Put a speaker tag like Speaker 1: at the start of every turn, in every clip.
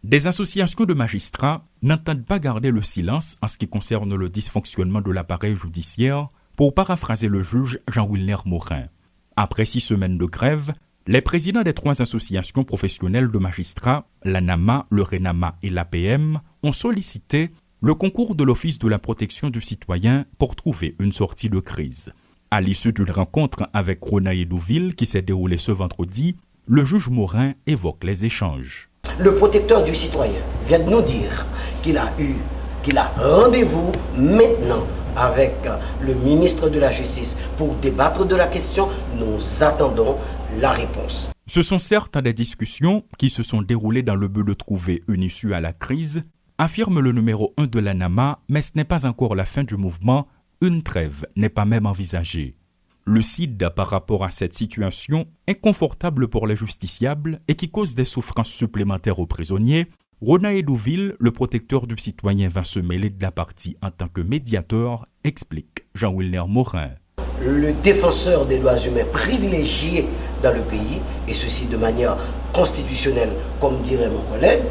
Speaker 1: Des associations de magistrats n'entendent pas garder le silence en ce qui concerne le dysfonctionnement de l'appareil judiciaire, pour paraphraser le juge Jean-Wilner Morin. Après 6 semaines de grève, les présidents des 3 associations professionnelles de magistrats, l'ANAMA, le RENAMA et l'APM, ont sollicité le concours de l'Office de la protection du citoyen pour trouver une sortie de crise. À l'issue d'une rencontre avec Ronae Douville qui s'est déroulée ce vendredi, le juge Morin évoque les échanges.
Speaker 2: Le protecteur du citoyen vient de nous dire qu'il a rendez-vous maintenant avec le ministre de la Justice pour débattre de la question. Nous attendons la réponse.
Speaker 1: Ce sont certes des discussions qui se sont déroulées dans le but de trouver une issue à la crise, affirme le numéro 1 de l'ANAMA, mais ce n'est pas encore la fin du mouvement, une trêve n'est pas même envisagée. Lucide par rapport à cette situation inconfortable pour les justiciables et qui cause des souffrances supplémentaires aux prisonniers, Ronae Douville, le protecteur du citoyen, va se mêler de la partie en tant que médiateur, explique Jean-Wilner Morin.
Speaker 2: Le défenseur des droits humains privilégié dans le pays, et ceci de manière constitutionnelle, comme dirait mon collègue,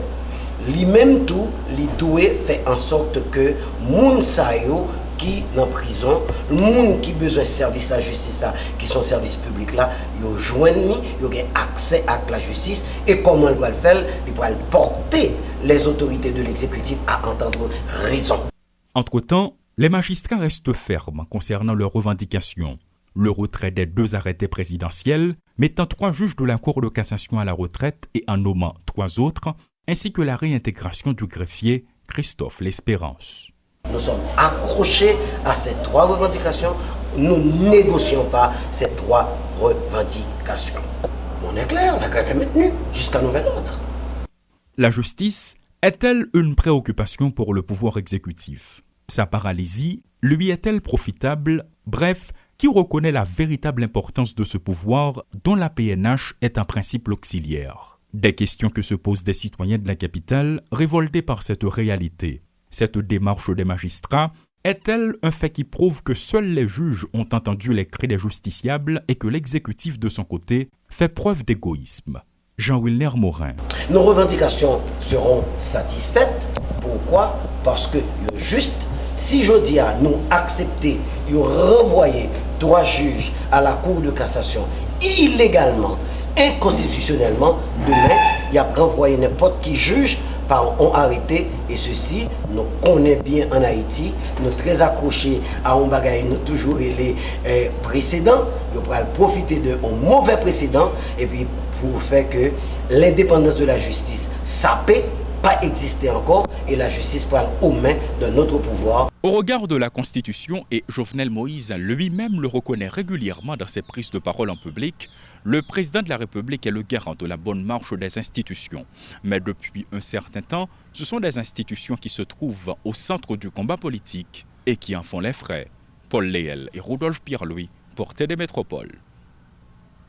Speaker 2: lui-même tout, lui doué fait en sorte que moun sa yo qui en prison, le monde qui besoin de service à la justice là, qui sont services publics là, yo joignent, yo ont accès à la justice et comment il doit le faire, il doit porter les autorités de l'exécutif à entendre raison.
Speaker 1: Entre-temps, les magistrats restent fermes concernant leurs revendications. Le retrait des 2 arrêtés présidentiels, mettant 3 juges de la Cour de cassation à la retraite et en nommant 3 autres, ainsi que la réintégration du greffier Christophe L'Espérance.
Speaker 2: Nous sommes accrochés à ces 3 revendications. Nous ne négocions pas ces 3 revendications. On est clair, la grève est maintenue jusqu'à nouvel ordre.
Speaker 1: La justice est-elle une préoccupation pour le pouvoir exécutif? Sa paralysie lui est-elle profitable? Bref, qui reconnaît la véritable importance de ce pouvoir dont la PNH est un principe auxiliaire? Des questions que se posent des citoyens de la capitale révoltés par cette réalité. Cette démarche des magistrats est-elle un fait qui prouve que seuls les juges ont entendu les cris des justiciables et que l'exécutif de son côté fait preuve d'égoïsme? Jean-Wilner Morin.
Speaker 2: Nos revendications seront satisfaites. Pourquoi? Parce que juste, si je dis à nous accepter, renvoyer 3 juges à la Cour de cassation illégalement, inconstitutionnellement, demain, il y a renvoyé n'importe qui juge ont arrêté, et ceci nous connaît bien en Haïti, nous très accrochés à un bagage, nous toujours les précédents, nous pourrons profiter de un mauvais précédent et puis pour faire que l'indépendance de la justice sapée pas exister encore et la justice parle aux mains de notre pouvoir.
Speaker 1: Au regard de la Constitution, et Jovenel Moïse lui-même le reconnaît régulièrement dans ses prises de parole en public, le président de la République est le garant de la bonne marche des institutions. Mais depuis un certain temps, ce sont des institutions qui se trouvent au centre du combat politique et qui en font les frais. Paul Léel et Rodolphe Pierre-Louis pour TD Métropole.